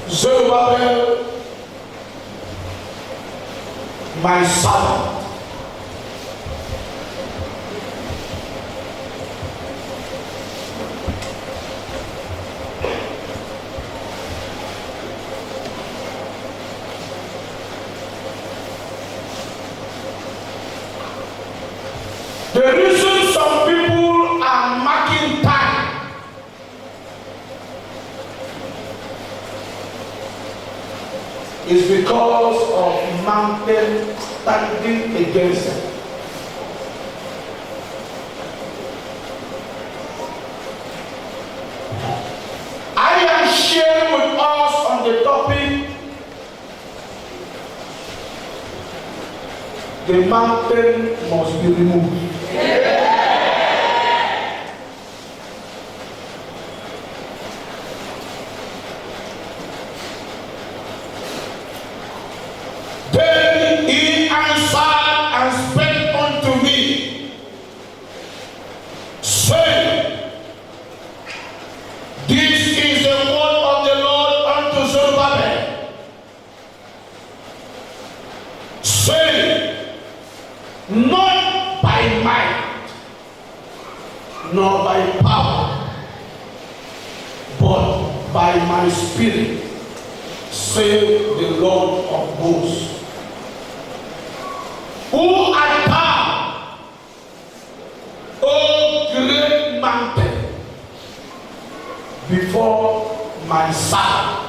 Zerubbabel, my servant. The reason some people are marking time is because of mountain standing against them. I am sharing with us on the topic, the mountain must be removed. Then he answered and spake unto me, saying, this is the word of the Lord unto Zerubbabel, saying, not by might, nor by power, but by my spirit, saith the Lord of hosts. Who art thou, O great mountain, before my servant?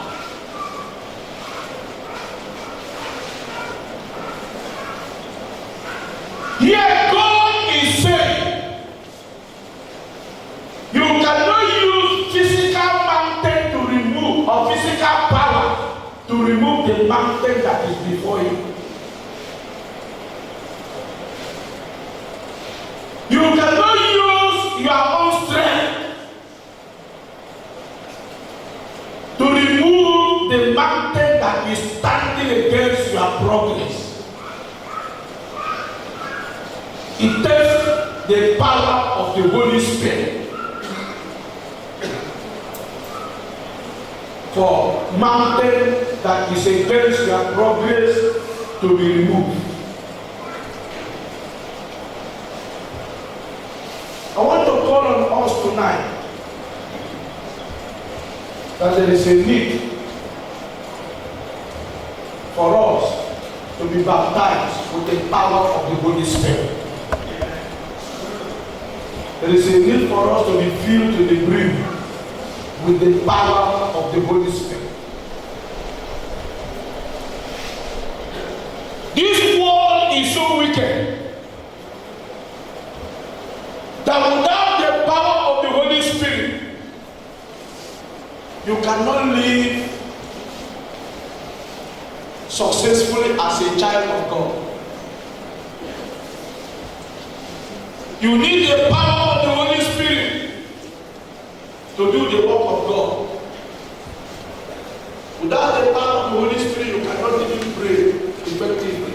Here God is saying, you cannot use physical mountain to remove, or physical power to remove the mountain that is before you. You cannot use your own strength to remove the mountain that is standing against your progress. It takes the power of the Holy Spirit for mountain that is against your progress to be removed. I want to call on us tonight that there is a need for us to be baptized with the power of the Holy Spirit. There is a need for us to be filled to the brim with the power of the Holy Spirit. This world is so wicked that without the power of the Holy Spirit, you cannot live successfully as a child of God. You need the power of the Holy Spirit to do the work of God. Without the power of the Holy Spirit, you cannot even pray effectively.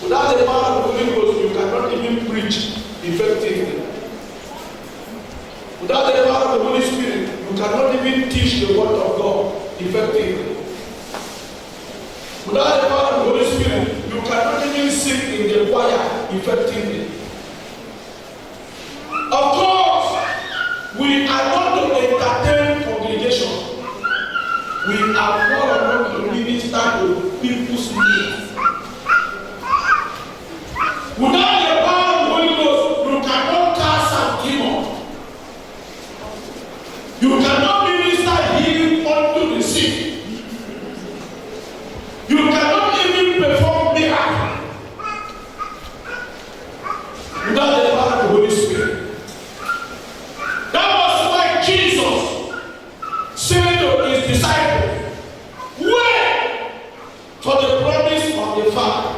Without the power of the Holy Ghost, you cannot even preach effectively. Without the power of the Holy Spirit, you cannot even teach the word of God effectively. Without the power of the Holy Spirit, you cannot even sing in the choir effectively. Of course, we are not to entertain congregation. We are not to minister to people's needs. Without the power of the Holy Ghost, you cannot cast out demons. You cannot minister healing unto the sick. You cannot even perform miracles without the power of the Holy Spirit. That was why Jesus said to his disciples, wait for the promise of the Father.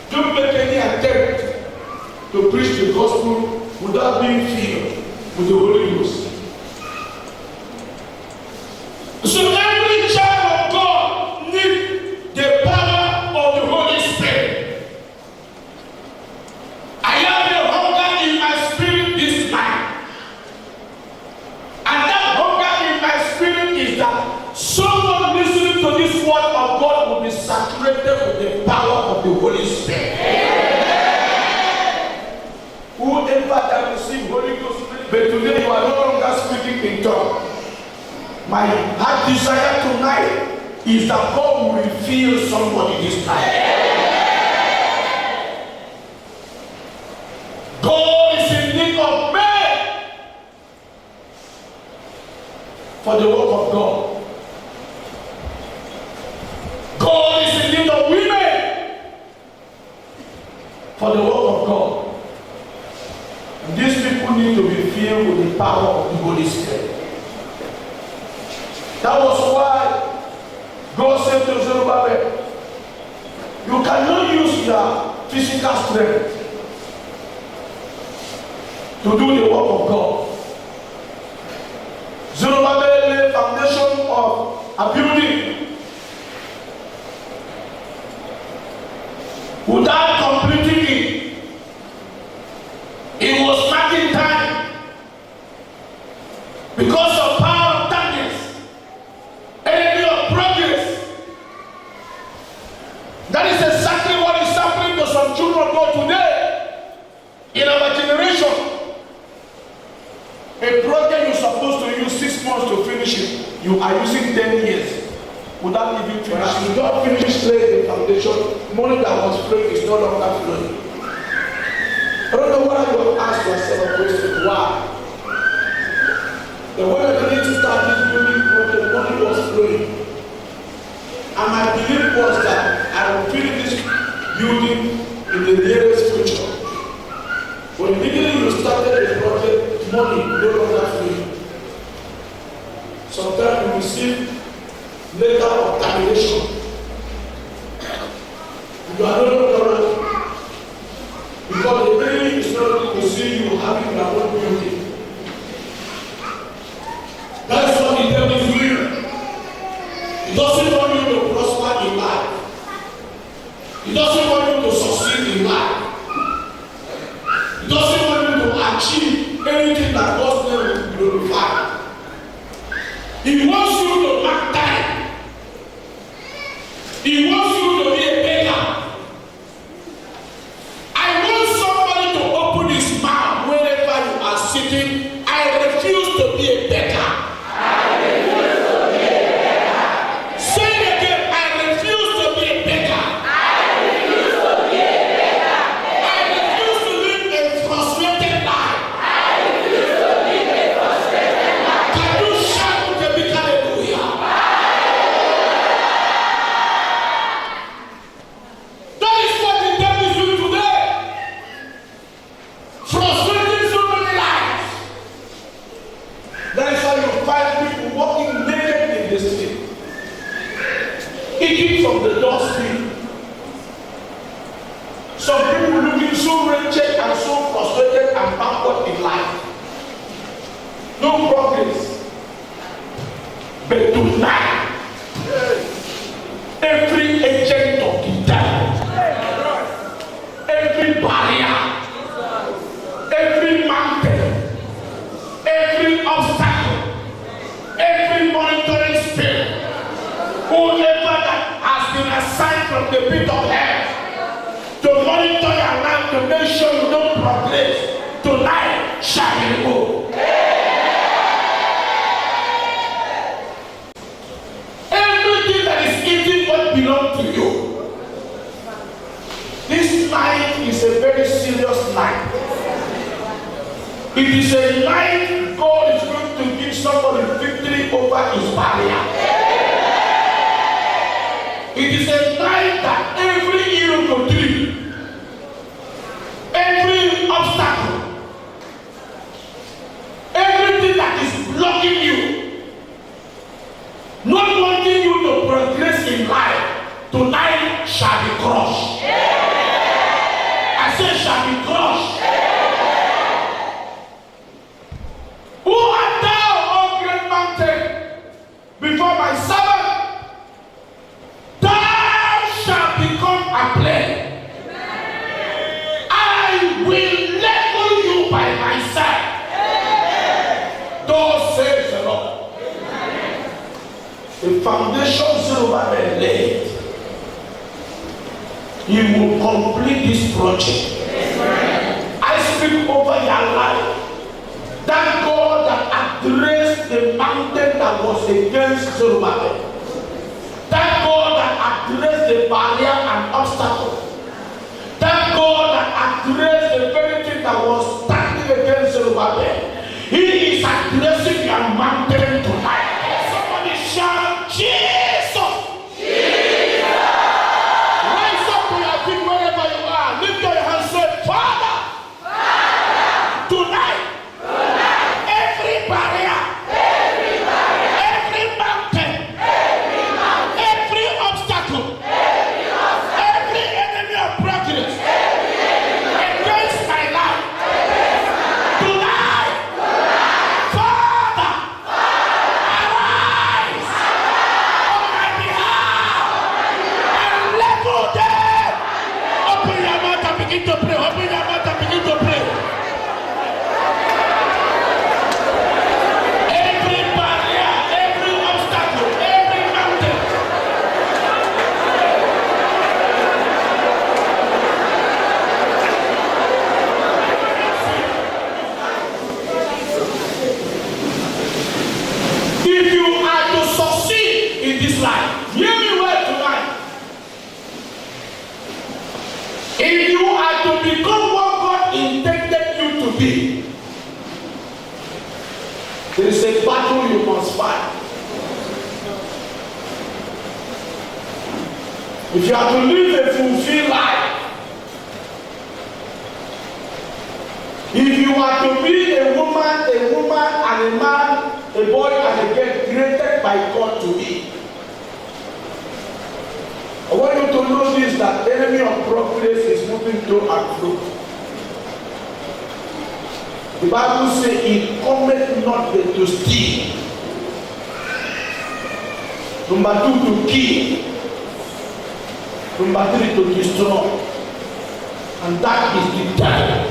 Don't make any attempt to preach the gospel without being filled with the Holy Ghost. So every child of God needs the power of the Holy Spirit. I have the hunger in my spirit this night. And that hunger in my spirit is speak in tongues. My heart desire tonight is that God will reveal somebody this time. God is in need of men for the work of God. God is in need of women for the work of God. And these people need to be filled with the power of the Holy Spirit. That was why God said to Zerubbabel, you cannot use your physical strength to do the work of God. Zerubbabel laid foundation of a building without completing it. It was marking time because of power of darkness, enemy of progress. That is exactly what is happening to some children of God today in our generation. A project you're supposed to use 6 months to finish it, you are using 10 years without even finishing. You don't finish laying the foundation, money that was flowing is no longer flowing. I don't know why you have asked yourself a question. Why? The way I began to start this building project, money was flowing. And my belief was that I will finish this building in the nearest future. When beginning you started the project, money no longer flowing. Sometimes you receive letter of termination. You are no longer because the enemy is not going to see you having your own building. That is what the devil is doing. He doesn't want you to prosper in life. He doesn't want you to succeed in life. He doesn't want you to achieve anything that God's name will glorify. He wants you to mark time. He wants you to be a beggar. I want somebody to open his mouth wherever you are sitting. I refuse to be a beggar. I refuse to be a beggar. Say it again. I refuse to be a beggar. I refuse to be a beggar. I refuse to live a frustrated life. I refuse to live a frustrated life. Can you shout with a big hallelujah? That is what the devil is doing today. Frustrating so many lives. That is why you find people walking naked in the street, eating from the dustbin. Some people looking so wretched and so frustrated and backward in life. No progress. But tonight, every agent of the devil, every barrier, every mountain, every obstacle, every monitoring spirit, whoever that has been assigned from the pit of hell to monitor your life to make sure you don't progress, tonight shall be removed. Everything that is eating what belongs to you. This night is a very serious night. It is a night God is going to give somebody victory over his barrier. It is a night that every evil tree, every obstacle, everything that is blocking you, not wanting you to progress in life, tonight shall be crushed. I say shall be crushed. Who art thou, O great mountain, before my servant? Thou shalt become a plain. I will level you by myself. Thus says the Lord. The foundation Zerubbabel laid, he will complete this project. I speak over your life. That God that addressed that was against Zerubbabel. That God that addressed the barrier and obstacle. That God that addressed the very thing that was standing against Zerubbabel. He is addressing your mountain tonight. Somebody shout, Jesus! Jesus! Rise up to your feet wherever you are. Lift your hands and say, Father! Father! Tonight, every barrier, every mountain, every obstacle, every enemy of progress against my life, tonight, Father, arise on my behalf and level them. Open your mouth and begin to pray. Open your mouth and begin to pray. Every barrier, every obstacle, every mountain. If you are to succeed in this life, hear me well tonight. If you are to become what God intended you to be, there is a battle you must fight. If you are to live a fulfilled life, if you are to be a woman and a man, a boy and a girl created by God to be, I want you to know this, that the enemy of progress is moving to and fro. The Bible says, "He cometh not but to steal." Number 2, to kill. Number 3, to destroy. And that is the devil.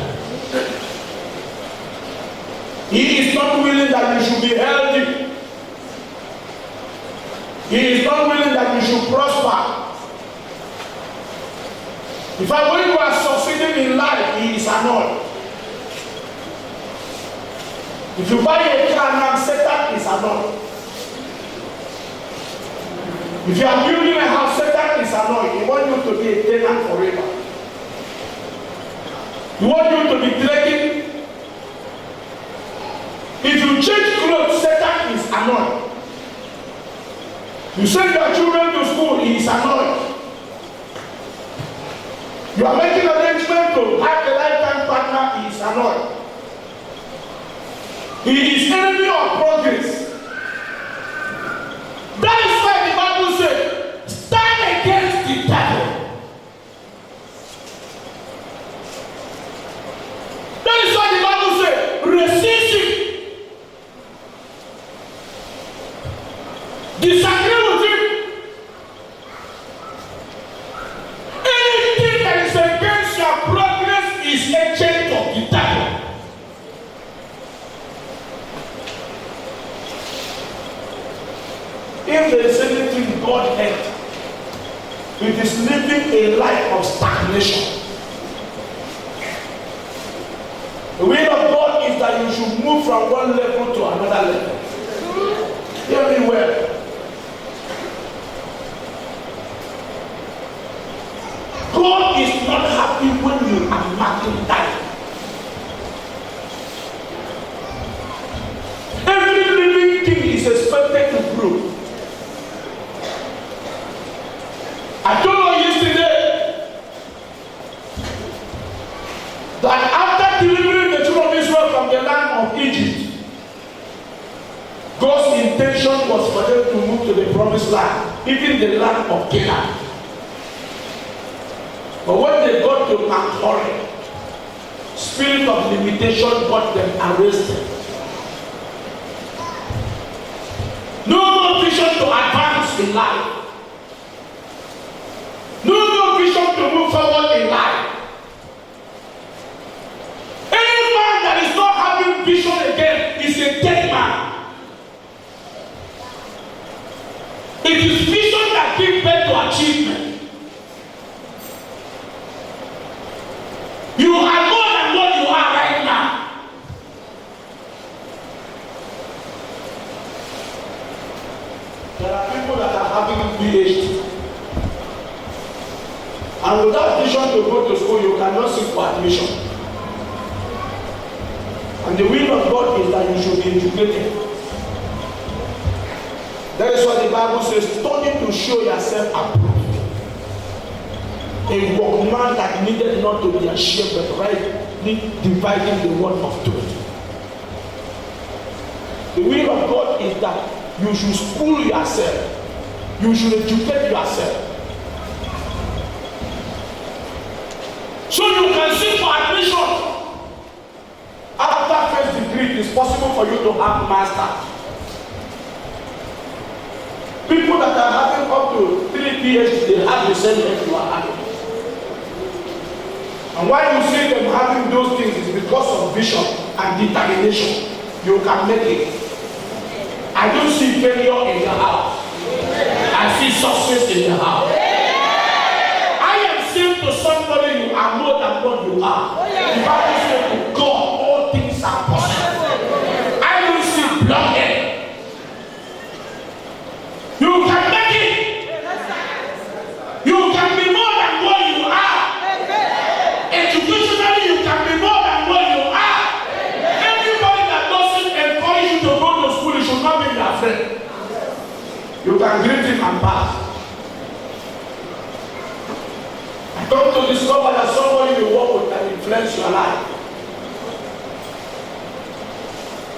He is not willing that you should be healthy. He is not willing that you should prosper. In fact, when you are succeeding in life, he is annoyed. If you buy a car now, Satan is annoyed. If you are building a house, Satan is annoyed. He wants you to be a tenant forever. He wants you to be drinking. If you change clothes, Satan is annoyed. You send your children to school, he is annoyed. You are making arrangement to have a lifetime partner, he is annoyed. He is enemy of progress. That is why the Bible says, stand against the devil. That is why the Bible says, resist him. Disagree with him. Anything that is against your progress is a change of the devil. If there is anything God hates, it is living a life of stagnation. The will of God is that you should move from one level to another level. Hear me well. God is not happy when you are marking time. Every living thing is expected to grow. I told you yesterday that after delivering the children of Israel from the land of Egypt, God's intention was for them to move to the promised land, even the land of Canaan. But when they got to Mount Horeb, spirit of limitation got them arrested. No more vision to advance in life. No more vision to move forward in life. Any man that is not having vision again is a dead man. It is vision that gives birth to achievement. You are more than what you are right now. There are people that are having PhD. And without vision to go to school, you cannot seek for admission. And the will of God is that you should be educated. That is what the Bible says, study to show yourself approved. A workman that needed not to be ashamed, but rightly dividing the word of truth. The will of God is that you should school yourself. You should educate yourself. So you can seek for admission. After first degree, it is possible for you to have master. People that are having up to 3 PhD, they have the same thing you are having. And why you see them having those things is because of vision and determination. You can make it. I don't see failure in the house. I see success in the house. I am saying to somebody, you are more than what you are. The Bible says to God, all things are possible. I don't see blockhead. You can make it. You can be more than what you are. Educationally, you can be more than what you are. Everybody that doesn't encourage you to go to school, you should not be your friend. You can greet him and pass. I come to discover that somebody you work with can influence your life.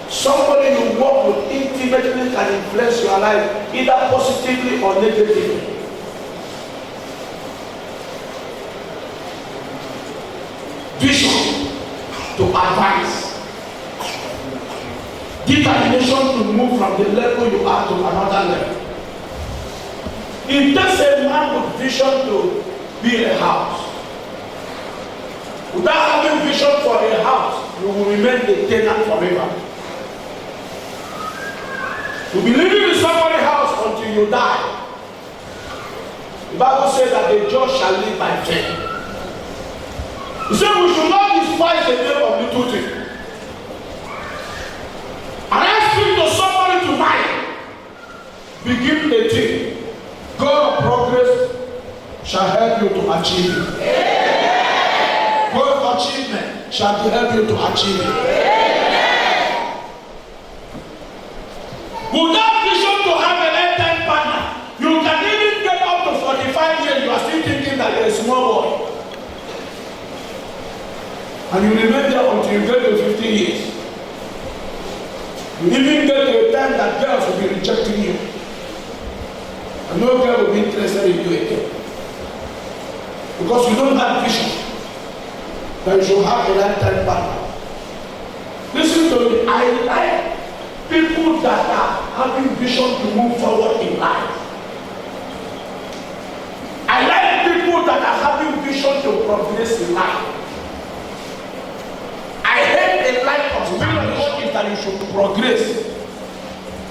Somebody you work with intimately can influence your life, either positively or negatively. Vision to advance. Determination to move from the level you are to another level. It takes a man with vision to build a house. Without having vision for a house, you will remain a tenant forever. You'll be living in somebody's house until you die. The Bible says that the just shall live by faith. He said we should not despise the name of little thing. And I speak to somebody tonight. Begin the thing. God of progress shall help you to achieve it. God of achievement shall help you to achieve it. Without vision to have a lifetime partner, you can even get up to 45 years, you are still thinking that you're a small boy. And you remain there until you get to 50 years. You even get to a time that girls will be rejecting you. And no girl will be interested in you again. Because you don't have vision that you should have a lifetime partner. Listen to me, I like people that are having vision to move forward in life. I like people that are having vision to progress in life. I hate a life of stagnation is that you should progress.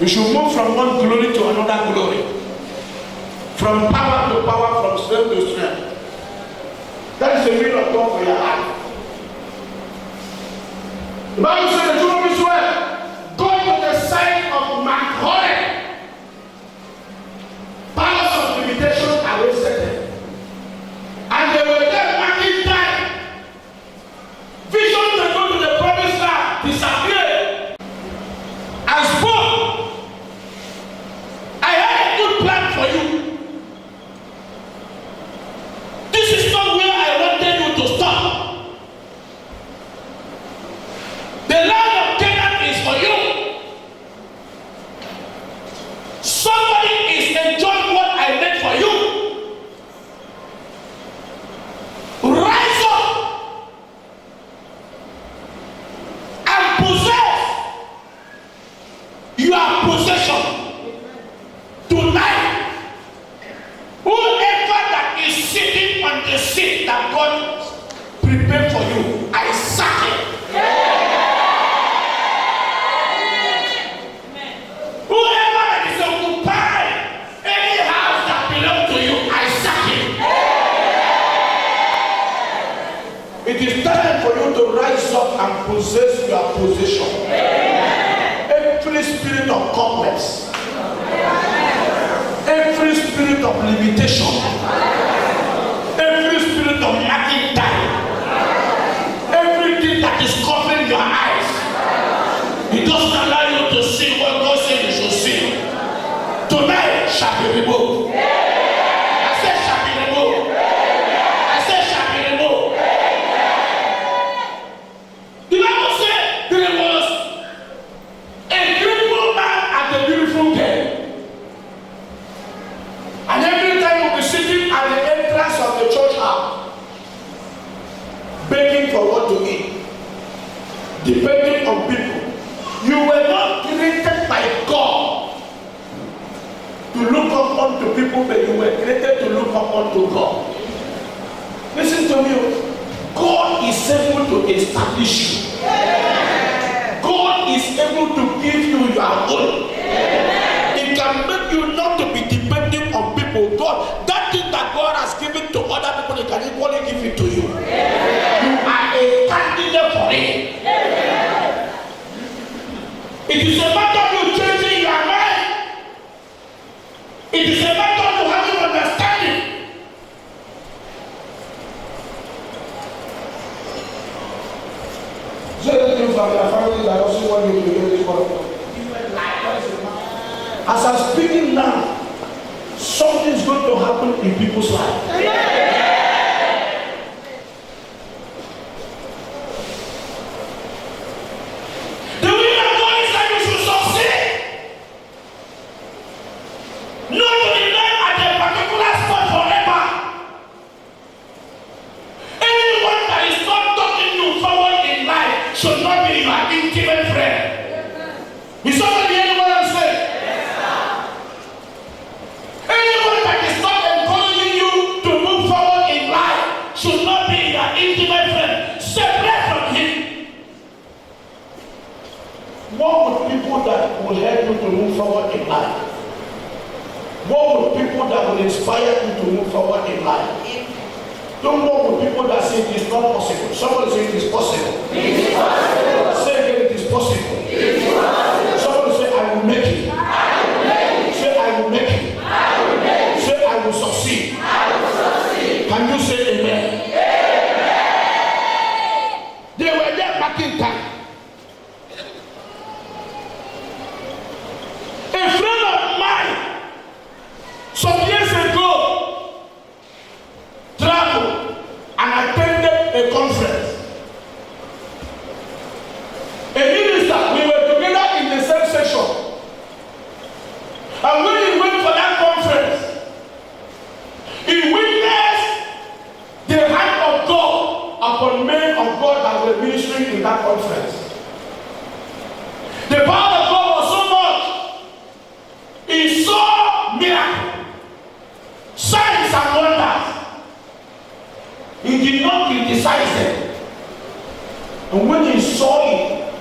You should move from one glory to another glory. From power to power, from strength to strength. That is the will of God for your life. The Bible says the children of Israel go to the side of Mount Horeb. Powers of limitation are wasted. And they were there marking time. Vision to go to the promised land disappeared. And spoke. I had a good plan for you. This is not where I wanted you to stop. The land of Canaan is for you. Somebody is enjoying what I meant for you. Rise up and possess your possession tonight. Whoever that is sitting on the seat that God prepared for you, I sack it. Whoever that is occupying any house that belongs to you, I sack it. It is time for you to rise up and possess your position. Every spirit of complex, spirit of limitation, every spirit of marking time, everything that is covering your eyes, it doesn't allow you to see what God said you should see. Tonight shall be removed. I said shall be removed. I said shall be removed. The Bible said there was a crippled man at a beautiful gate. And every time we'll be sitting at the entrance of the church house, begging for what to eat, depending on people. You were not created by God to look up unto people, but you were created to look up unto God. Listen to me. God is able to establish you. God is able to give you your own. It can make you not to be dependent on people. God, that thing that God has given to other people, He can equally give it to you. You are a candidate for it. It is a matter of you changing your mind. It is a matter of you having understanding. So anything from your family that also want you to do this work. As I'm speaking now, something is going to happen in people's lives. Should not be your intimate friend. Is somebody hearing what I'm saying? Yes, sir. Anyone that is not encouraging you to move forward in life should not be your intimate friend. Separate from him. What would people that will help you to move forward in life? What would people that will inspire you to move forward in life? Don't walk with people that say it is not possible. Somebody say it is possible. It is possible. Say again, it is possible. It is possible. Somebody say, I will make it. I will make it. Say, I will make it. I will make it. Say, I will succeed. I will succeed. Can you say amen? Amen. They were there back in time. A friend of mine, some years ago, traveled and attended a conference. A minister, we were together in the same session. And when he went for that conference, he witnessed the hand of God upon men of God that were ministering in that conference. The power of God was so much. He saw miracles, signs and wonders. He did not criticize them. And when he saw it,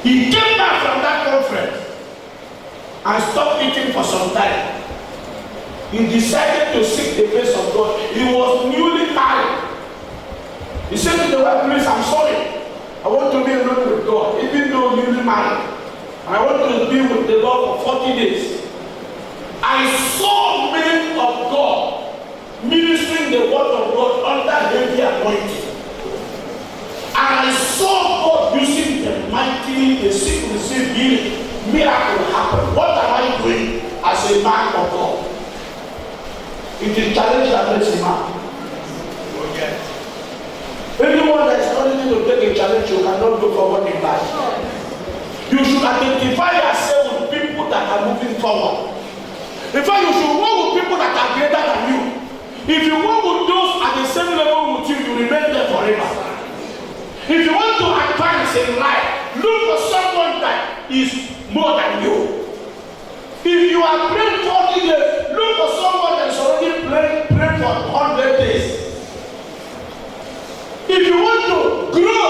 he came back from that conference and stopped eating for some time. He decided to seek the face of God. He was newly married. He said to the wife, please, I'm sorry. I want to be alone with God, even though newly married. And I want to be with the Lord for 40 days. I saw men of God ministering the word of God under heavy anointing. And I saw God using them mightily, the sick receive healing, miracle happen. What am I doing as a man of God? It is challenge that makes a man. Okay. Anyone that is not ready to take a challenge, you cannot go forward in life. You should identify yourself with people that are moving forward. In fact, you should work with people that are greater than you. If you work with those at the same level with you, you remain there forever. If you want to advance in life, look for someone that is more than you. If you are praying 40 days, look for someone that is already praying for 100 days. If you want to grow,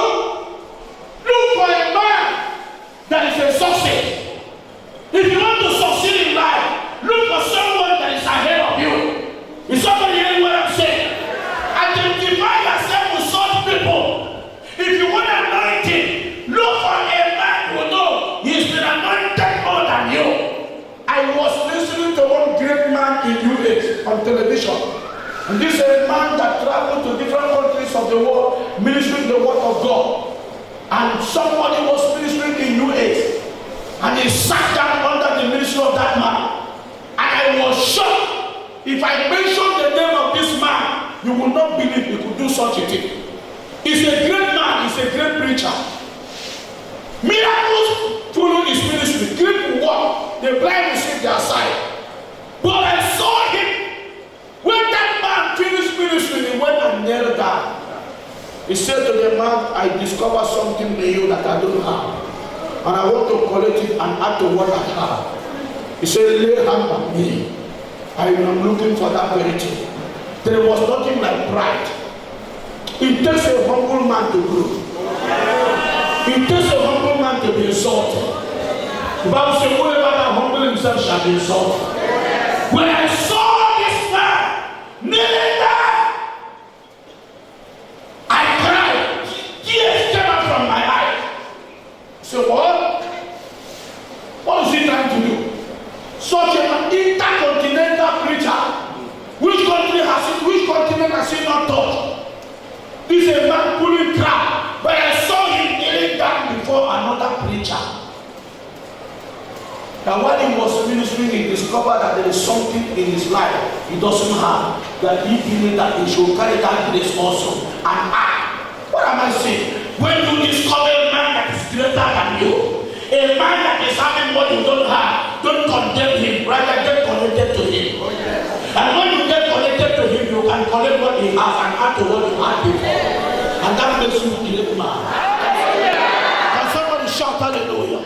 look for a man that is a success. If you want to succeed in life, look for someone that is ahead of you. Is somebody hearing what I'm saying? Identify yourself with such people. If you want anointing, look for a man who knows he's been anointed more than you. I was listening to one great man man in US on television. And this is a man that traveled to different countries of the world, ministering the word of God. And somebody was ministering in US. And he sat down under the ministry of that man. And I was shocked. If I mention the name of this man, you will not believe he could do such a thing. He's a great man, he's a great preacher. Miracles follow his ministry. Great work. The blind receive their sight. But I saw him. When that man finished ministry, he went and knelt down. He said to the man, I discovered something in you that I don't have. And I want to collect it and add to what I have. He said, lay hand on me. I am looking for that very thing. There was nothing like pride. It takes a humble man to grow. It takes a humble man to be exalted. The Bible says, whoever that humble himself shall be exalted. When I saw this man kneeling down, I cried. Tears came out from my eyes. I said, what? What is he trying to do? Such an intercontinental preacher. Which continent has he not touched? This is a man pulling crowd. But I saw him kneeling down before another preacher. Now while he was ministering, he discovered that there is something in his life he doesn't have. That he believed that he should carry that grace also. And what am I saying? When you discover a man that is greater than you, a man that is having what you don't have, don't condemn him, rather get connected to him. And when you get connected to him, you can collect what he has and add to what you had before. And that makes you a great man. Can somebody shout hallelujah?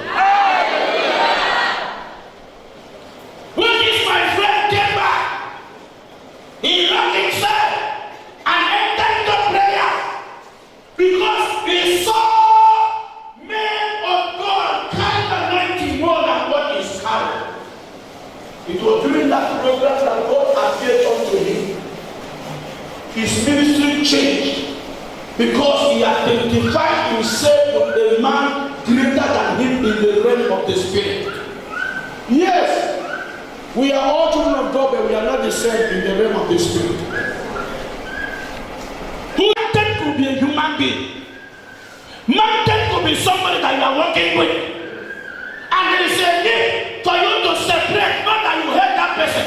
When this my friend came back, he locked himself and entered the prayer because he saw men of God carry anointing more than what is carried. It was during that program that God appeared unto him. His ministry changed because he identified himself with a man greater than him in the realm of the spirit. Yes, we are all children of God, but we are not the same in the realm of the spirit. Mountain could be a human being. Mountain could be somebody that you are working with. And there is a need for you to separate, not that you hate that person.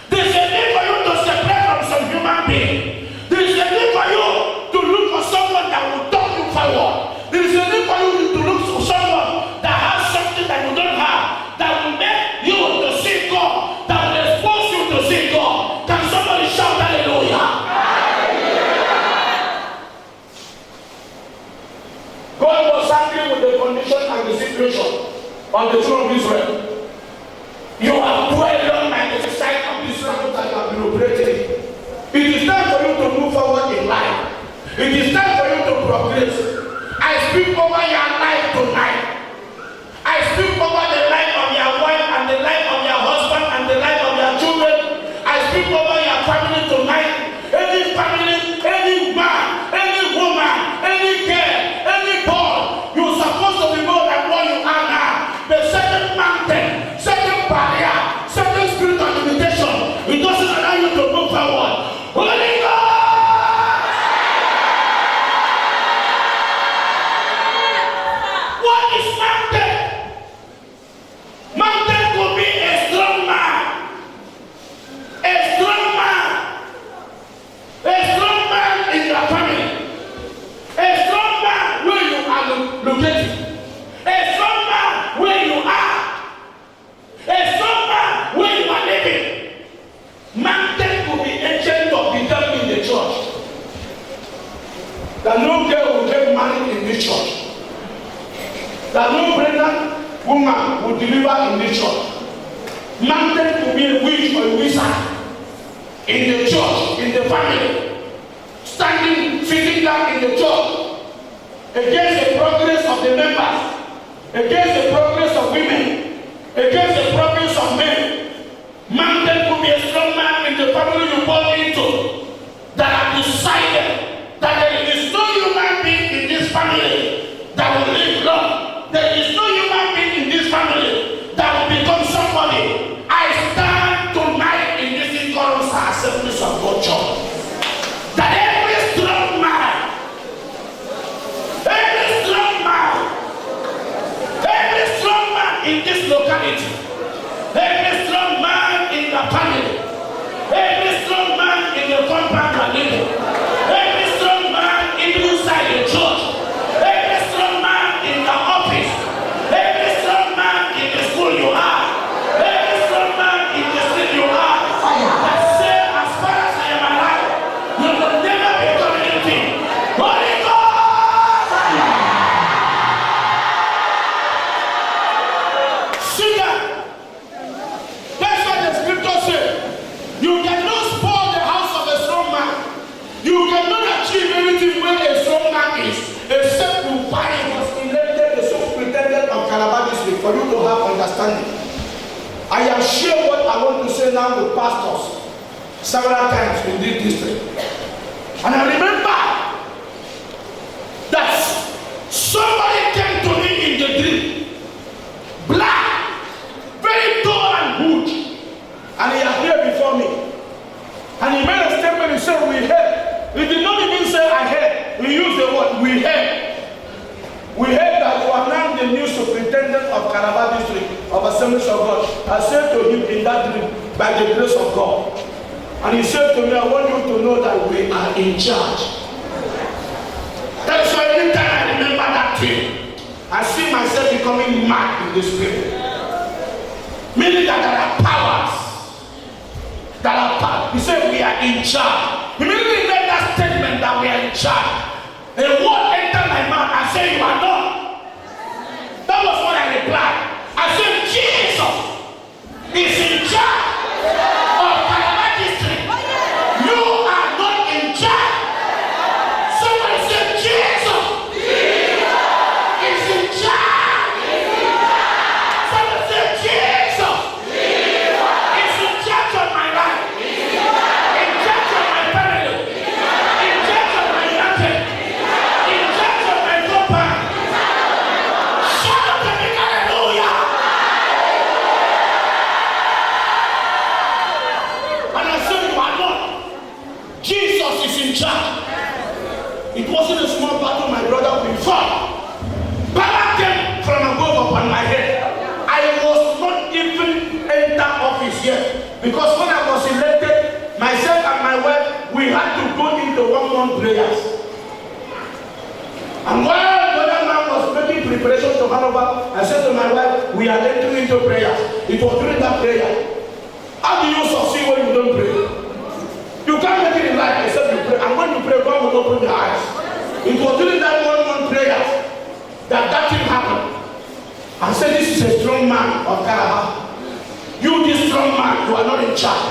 There is a need for you to separate from some human being. There is a need for you to look for someone that will talk you forward. There is a need for you to look for someone that has something that you don't have, that will make you to see God, that will expose you to see God. Can somebody shout hallelujah? God was angry with the condition and the situation on the throne of Israel. You have dwelled on the side of Israel that you have been operating. It is time for you to move forward in life. It is time for you to progress. I speak over your life tonight. I speak over the life of your wife and the life of your husband and the life of your children. I speak over your family tonight. Any family, any man, any woman, any girl, any boy, you're supposed to be more than what you are now. The certain mountain, certain barrier, certain spirit of limitation, it doesn't allow you to move forward. Holy God! What is mountain? Mountain could be a strong man. A strong man. A strong man in your family. A strong man where you are located. A strong man where you are. A strong man where you are living. Mountain could be ancient of the devil in the church. That no girl will get married in this church. That no pregnant woman will deliver in this church. Mountain could be a witch or a wizard in the church, in the family, standing, sitting down in the church against the progress of the members, against the progress of women, against the progress of men. Mountain could be a strong man in the family you born into that have decided that there is no human being in this family that will live long. There is no human being in this family that will become somebody. I stand tonight in compound you are living. Every strong man inside the church. Every strong man in the office. Every strong man in the school you are. Every strong man in the street you are. I say, as far as I am alive, you will never become anything. Holy God! See that? That's what the scripture says. You cannot spoil the house of a strong man. You cannot achieve anything where a strong man is, except you find was elected the superintendent of Calabar district for you to have understanding. I am sure what I want to say now with pastors several times in this district. And I remember that somebody came to me in the dream, black, very tall and huge, and he appeared before me. And he made a statement. He said, "We heard." He did not even say, "I heard." He used the word, "We heard." We heard that you are now the new superintendent of Calabar district of Assemblies of God. I said to him in that dream, by the grace of God. And he said to me, "I want you to know that we are in charge." That's why every time I remember that thing, I see myself becoming mad in the spirit. Meaning that there are powers. That are power. He said we are in charge. He immediately made that statement that we are in charge. A word entered my mouth. I said, "You are not." That was what I replied. I said, "Jesus is in charge of Calabar district. You are not in charge." Somebody said, "Jesus is in charge." Somebody said, "Jesus is in charge of my life, in charge of my family, in charge of my mountain, in charge of my compound." Shout out to me, hallelujah. And I said, "You are not. Jesus is in charge." It wasn't a small battle, my brother, we fought. Power came from above upon my head. I was not even enter office yet, because when I was elected, myself and my wife, we had to go into 1 month prayers. And while the other man was making preparation to hand over, I said to my wife, "We are entering into prayer." It was during that prayer. How do you succeed when you don't pray? You can't make it in life except you pray. And when you pray, God will open your eyes. It was during that 1 month prayer that thing happened. I said, "This is a strong man of Calabar. You, this strong man, you are not in charge."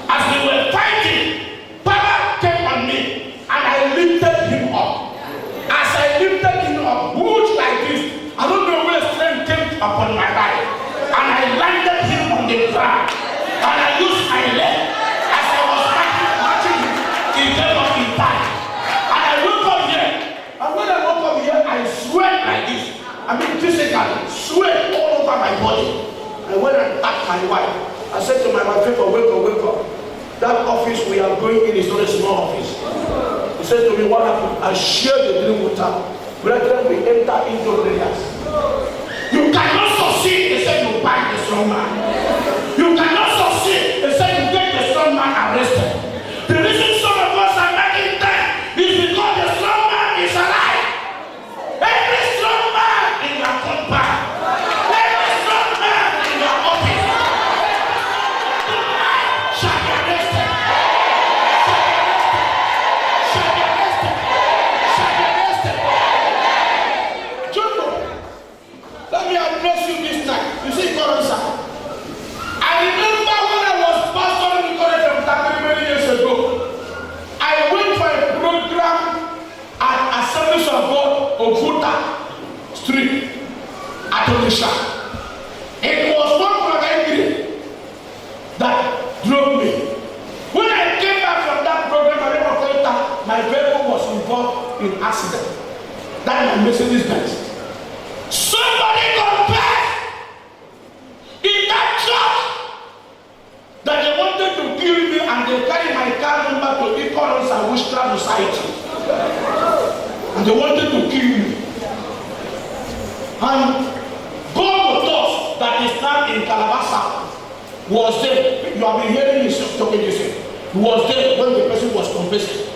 As we were fighting, power came on me, and I lifted him up. As I lifted him up, huge like this, I don't know where strength came upon my life, and I landed him on the ground, and I used my leg. As I was matching him, he came up in time, and I woke up here. And when I woke up here, I sweat like this. I mean, physically, sweat all over my body. I went and asked my wife. I said to my wife, "Wake up, wake up, wake up. That office we are going in is not a small office." He said to me, "What happened?" I shared the dream with her. Brethren, we enter into prayers. You cannot succeed except you bind the strong man. You cannot succeed except you get the strong man arrested. The reason some of us are making time is because the strong man is alive. Every strong man in your compound, every strong man in your office, shall be arrested. Shall be arrested. Shall be arrested. Jumbo, let me address you this night. You see, Koransa, I remember when I was pastoring the college of Takari many years ago. I went for a program at Assemblies of God, Ofuta Street, at Onisha. It was one program that drove me. When I came back from that program, I remember my vehicle was involved in accident. That is my Mercedes Benz. Somebody confessed in that church that they wanted to kill me, and they carried my car number to Equalance and Witchcraft Society. And they wanted to kill me. And God with us that is now in Calabasa was there. You have been hearing me talking this way. He was there when the person was confessing.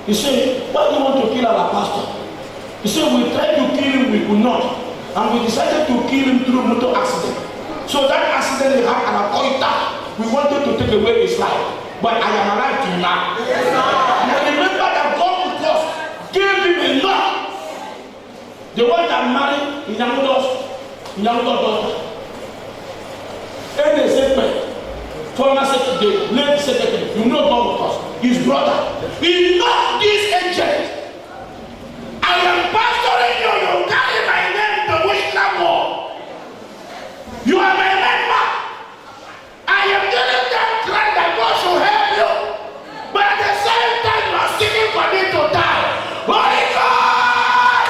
He said, why do you want to kill our pastor? He said, we tried to kill him, we could not. And we decided to kill him through motor accident. So that accident he had an appointment. We wanted to take away his life. But I am alive till now. And I remember that God with us gave him enough. The one that married Inyamudo's daughter. And they said, former secretary, late secretary, you know God with us, his brother. He knows this agent. I am pastoring you, you carry my name to which level? You are my member. I am giving them credit that God should help you. But at the same time, you are seeking for me to die. Holy God!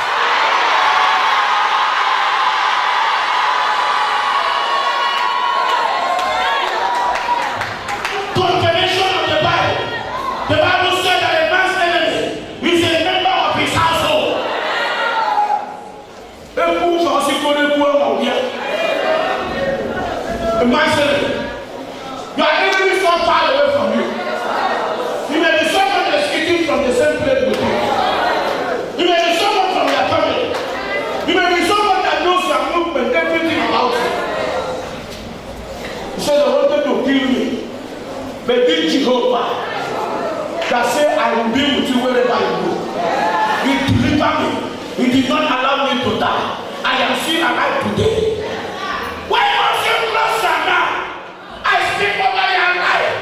Confirmation of the Bible. The Bible said that a man's enemy is a member of his household. A man's enemy. Your enemy is not far away from you. You may be someone that is eating from the same plate with you. You may be someone from your family. You may be someone that knows your movement, everything about you. He said they wanted to kill me. But did Jehovah that said I will be with you wherever you go. He delivered me. He did not allow me to die. I am still alive today. Why must you close your mouth? I speak over your life.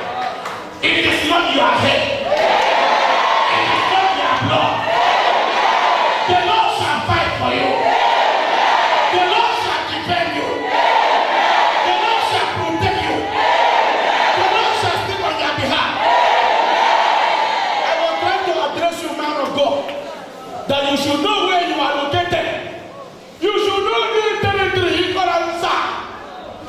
It is not your head. It is not your blood. The Lord shall fight for you. The Lord shall defend you. The Lord shall protect you. The Lord shall speak on your behalf. I was trying to address you, man of God, that you should know where you are located. You should know this territory, Ikoransa.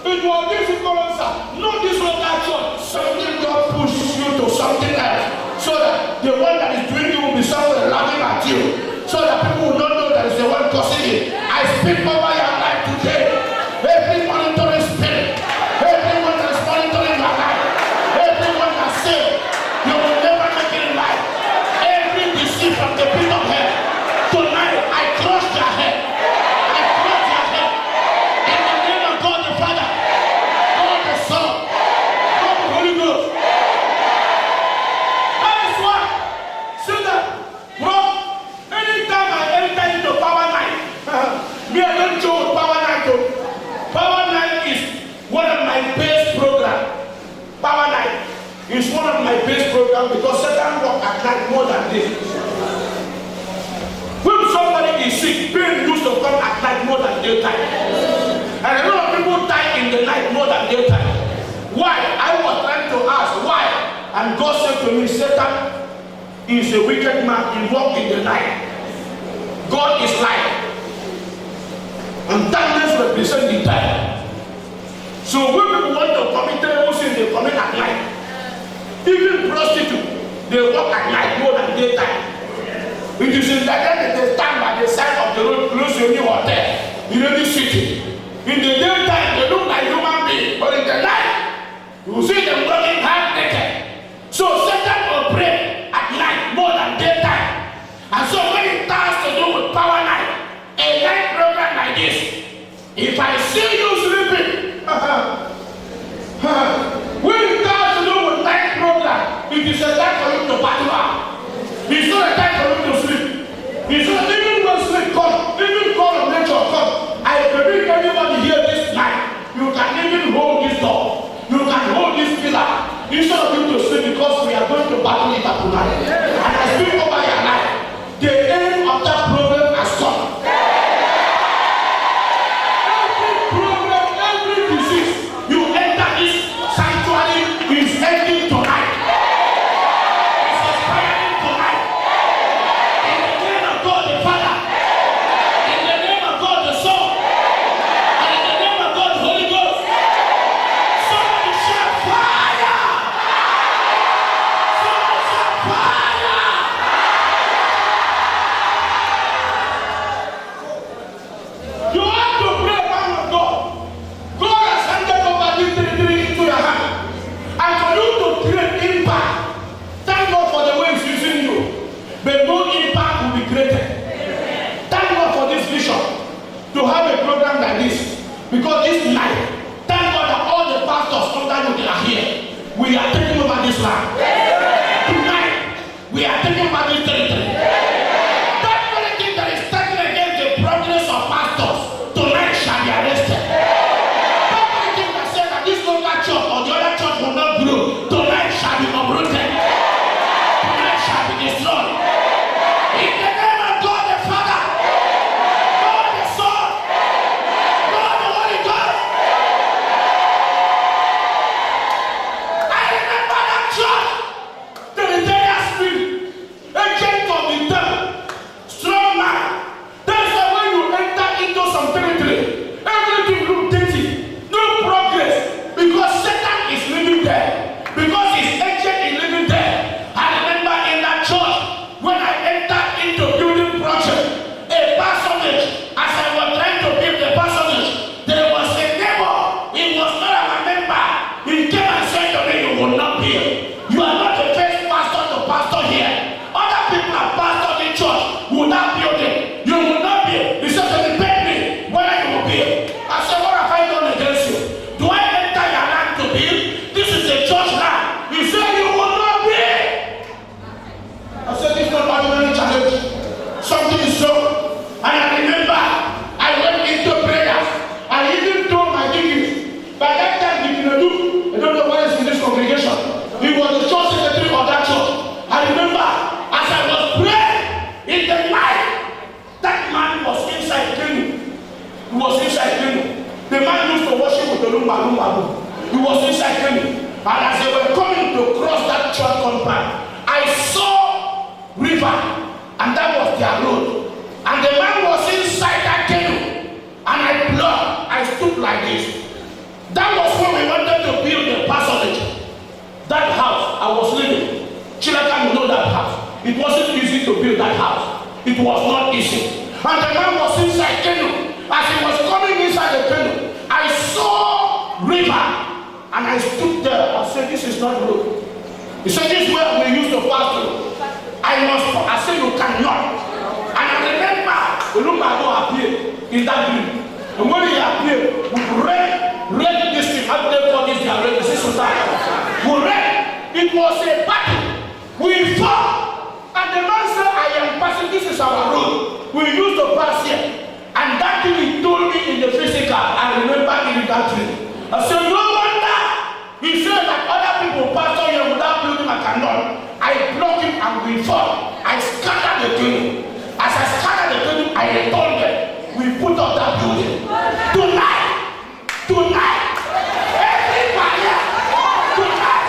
It was this Ikoransa, not this local church. Something God pushes you to something else, so that the one that is doing it will be somewhere laughing at you, so that people will not know that it's the one causing it. I speak over your life today. Every monitoring spirit, everyone that is monitoring your life, everyone that says you will never make it in life, every deceit from the pit of hell, tonight I crush your head. Power night is one of my best programs because Satan works at night more than this. When somebody is sick, pain used to come at night more than daytime. And a lot of people die in the night more than daytime. Why? I was trying to ask why. And God said to me, Satan is a wicked man. He walks in the night. God is light. And darkness represents the time. So when people want to commit terrible sin, they commit at night. Even prostitutes, they walk at night more than daytime. It is in the day that they stand by the side of the road close to a new hotel in any city. In the daytime, they look like human beings, but in the night, you see them running half naked. So Satan operates at night more than daytime. And so when it has to do with power night, a night program like this, if I see you sleeping, when it has to do with night program, it is a time for you to battle out. It's not a time for you to sleep. It's not even when sleep comes, even call of nature come. I believe everybody here this night, you can even hold this door. You can hold this pillar. Instead of you to sleep because we are going to battle it up tonight. And I speak over your life. The end of that problem has come. Every this land. Tonight, we are taking back this territory. That very thing that is standing against the progress of pastors tonight shall be arrested. That very thing that says that this local church or the other church will not grow tonight shall be uprooted. Tonight shall be destroyed. In the name of God the Father, God the Son, God the Holy Ghost. I remember that church, the Italian spirit, agent of the devil, strong man. That's why when you enter into some territory, everything looks dirty, no progress, because Satan is living there, because his agent is living there. I remember in that church, when I entered into building project, a parsonage, as I was trying to build the parsonage, there was a neighbor, he was not a member. He came and said to me, you will not build. You are not the first pastor to pastor here. Other people have pastored in church without building. You will not build. He said to me, pay me whether you will build. I said, what have I done against you? Do I enter your land to build? This is a church land. He said, you will not build. I said, this is not ordinary challenge. Something is wrong. And I remember, I went into prayers. I even told my deacons. By that time, Deacon Edu, I don't know what is in this congregation. He was the church secretary of that church. I remember, as I was praying in the night, that man was inside cleaning. He was inside cleaning. The man used to worship with the Lumba. He was inside cleaning. And as they were coming to cross that church compound, I saw river, and that was their road. And the man was inside that canoe, and I stood like this. That was when we wanted to build the parsonage. That house I was living, Chilaka know that house. It wasn't easy to build that house. It was not easy. And the man was inside canoe. As he was coming inside the canoe, I saw river, and I stood there. I said, this is not road. He said, this is where we used to pass through. I said, you cannot. And I remember the Lumbago appeared in that dream. And when he appeared, we read this thing. How do they call this? We read. It was a battle. We fought. And the man said, I am passing. This is our road. We used to pass here. And that thing he told me in the physical, I remember in that dream. I said, no wonder. He said that other people pass on here without building a canal. I blocked him and we fought. I scattered the canoe. As I scattered the canoe, I returned them. We put up that building. Tonight, every barrier, tonight,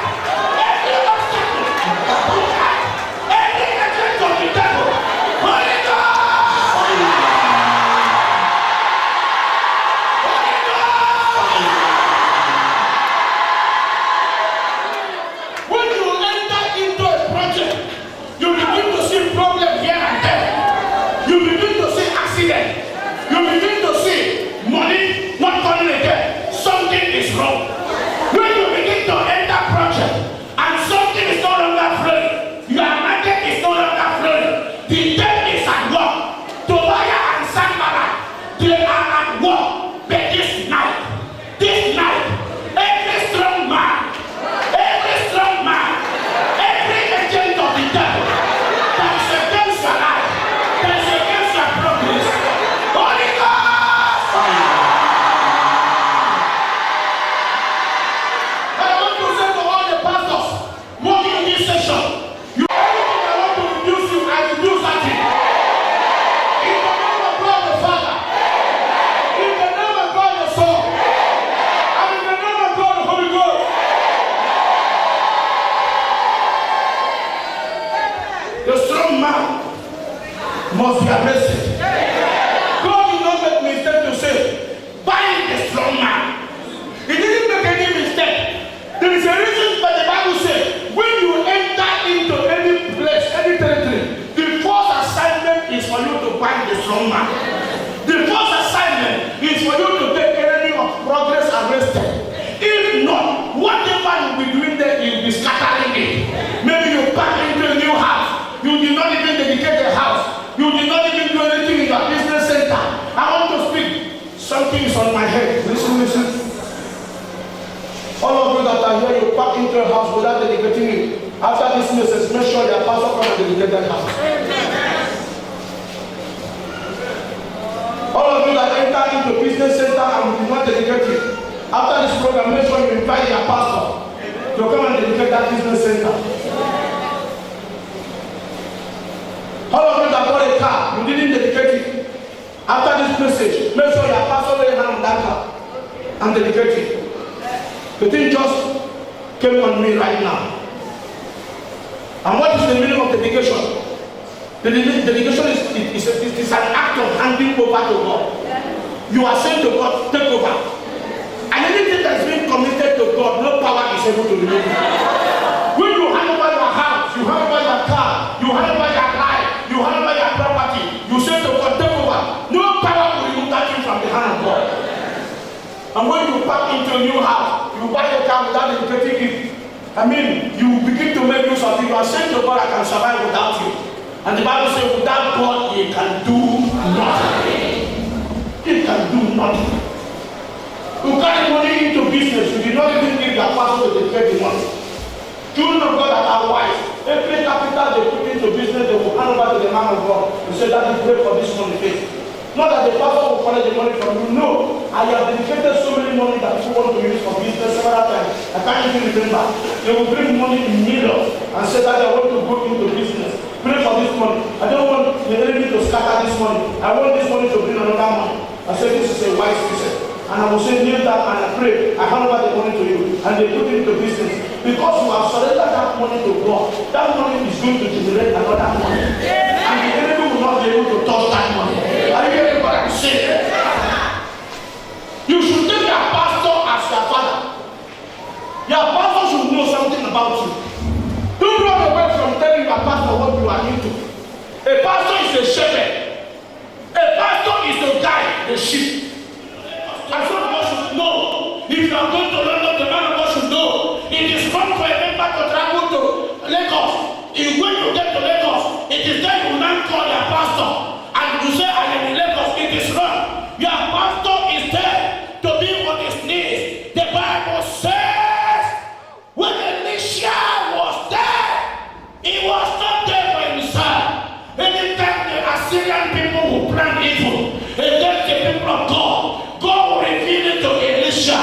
every obstacle, tonight, every agent of the devil, Holy Ghost! Holy Ghost! house without dedicating it. After this message, make sure your pastor come and dedicate that house. All of you that enter into business center and do not dedicate it, after this program, make sure you invite your pastor to come and dedicate that business center. All of you that bought a car, you didn't dedicate it. After this message, make sure your pastor lay hand on that car and dedicate it. The thing just came on me right now. And what is the meaning of dedication? The dedication is an act of handing over to God. You are saying to God, take over. And anything that is being committed to God, no power is able to remove it. When you hand over your house, you hand over your car, you hand over your life, you hand over your property, you say to God, take over. No power will remove that thing from the hand of God. And when you pack into a new house, you buy a car without dedicating it. I mean, you begin to make use of it. You are saying to God, I can survive without you. And the Bible says, without God, he can do nothing. He can do nothing. You carry money into business, you did not even give your pastor to dedicate the money. Children of God that are wise, every capital they put into business, they will hand over to the man of God and say, that is great for this money. Not that the pastor will collect the money from you. No, I have dedicated so many money that people want to use for business several times. I can't even remember. They will bring money in millions and say that they want to go into business. Pray for this money. I don't want the enemy to scatter this money. I want this money to bring another money. I said this is a wise person. And I will say, kneel down and I pray. I hand over the money to you. And they put it into business. Because you have surrendered that money to God, that money is going to generate another money. And the enemy will not be able to touch that money. Are you hearing what I'm saying? You should take your pastor as your father. Your pastor should know something about you. Don't run away from telling your pastor what you are into. A pastor is a shepherd. A pastor is the guy, the sheep. And so God should know. If you are going to London, the man of God should know. It is wrong for a member to travel to Lagos. If when you get to Lagos, it is there you will not call your pastor. And you say, I am in Lagos. It is wrong. Your pastor is there to be on his knees. The Bible says, when Elisha was there, he was not there for himself. Anytime the Assyrian people will plan evil against the people of God, God will reveal it to Elisha.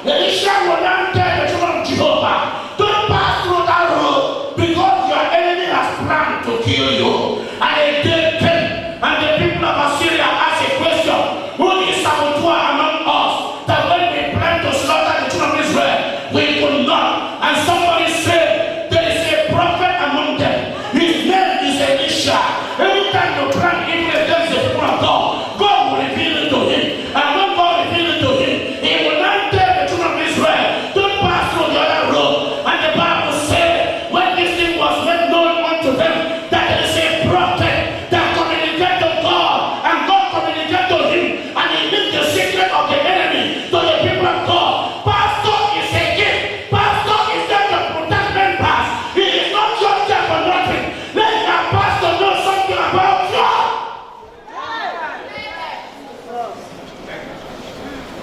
Elisha will not tell the children of Jehovah, don't pass through that road because your enemy has planned to kill you. And they did them. And the people of Assyria asked a question, who is saboteur among us that when we plan to slaughter the children of Israel, we could not? And somebody said, there is a prophet among them. His name is Elisha. Every time you plan evil against the people of God, God will reveal it to him. And when God reveals it to him, he will not tell the children of Israel, don't pass through the other road. And the Bible said, when this thing was made known unto them, that there is a prophet that communicated to God, and God communicated to him, and he leaked the secret of the enemy to the people of God. Pastor is a gift. Pastor is there to protect members. He is not just there for nothing. Let your pastor know something about God.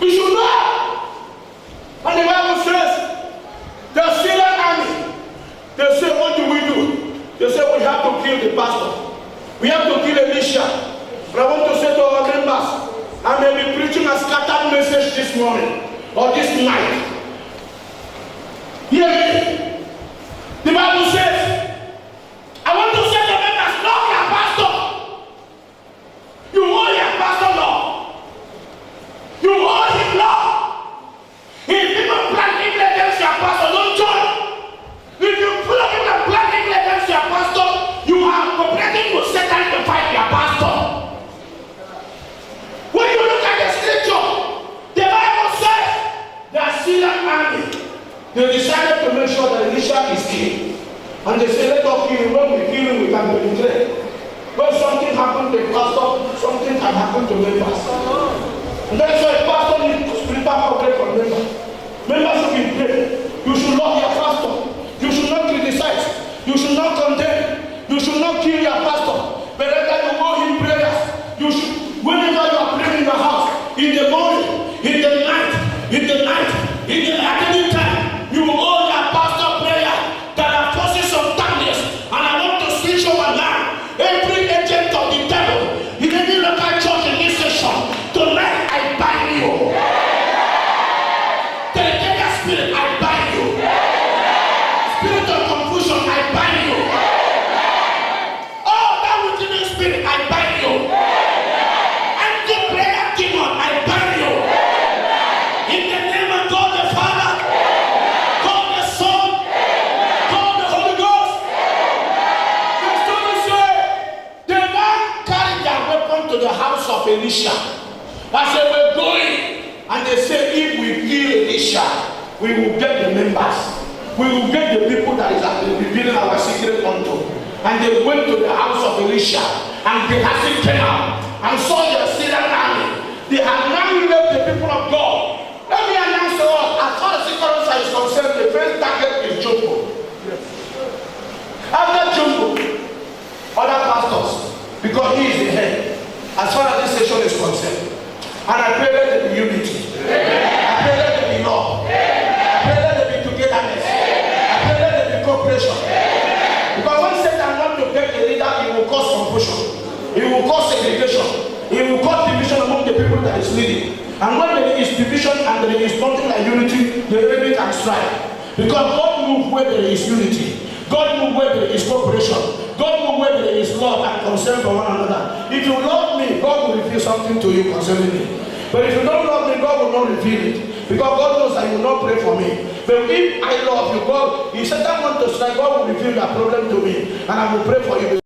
We should know. And the Bible says, the Syrian army, they say, what do we do? They say, we have to kill the pastor. We have to kill Elisha. But I want to say to our members, I may be preaching a scattered message this morning or this night. Hear me. The Bible says, I want to say to members, love your pastor. You owe your pastor love. You owe him love. If people plan evil against your pastor, don't join. If you pull up in and plan evil against your pastor, you are cooperating with Satan to fight your pastor. When you look at the scripture, the Bible says the Assyrian army, they decided to make sure that Elisha is killed. And they say, let us kill him. When we kill him, we can penetrate. When something happened to the pastor, something can happen to members. And that's why pastor needs to spiritual coverage from members. Members should be brave. You should love your pastor. You should not criticize. You should not condemn. You should not kill your pastor. But rather you owe him prayers. You should, whenever you are praying in the house, in the morning, in the night, at any time, you owe your pastor prayer. Elisha. As they were going, and they said, if we kill Elisha, we will get the members. We will get the people that is revealing our secret unto. And they went to the house of Elisha, and Gehazi came out and saw the Syrian army. They had now left the people of God. Let me announce to us, as far as the current is concerned, the first target is Jumbo. After Jumbo, other pastors, because he is the head, as far as this session is concerned. And I pray that there be unity. I pray that there be love. I pray that there be togetherness. I pray that there be cooperation. Because when Satan wants to get a leader, he will cause confusion. He will cause segregation. He will cause division among the people that is leading. And when there is division and there is nothing like unity, the enemy can strike. Because God moves where there is unity. God moves where there is cooperation. God moves where there is love and concern for one another. If you love me, God will reveal something to you concerning me. But if you don't love me, God will not reveal it. Because God knows that you will not pray for me. But if I love you, God, if Satan wants to strike, God will reveal that problem to me. And I will pray for you.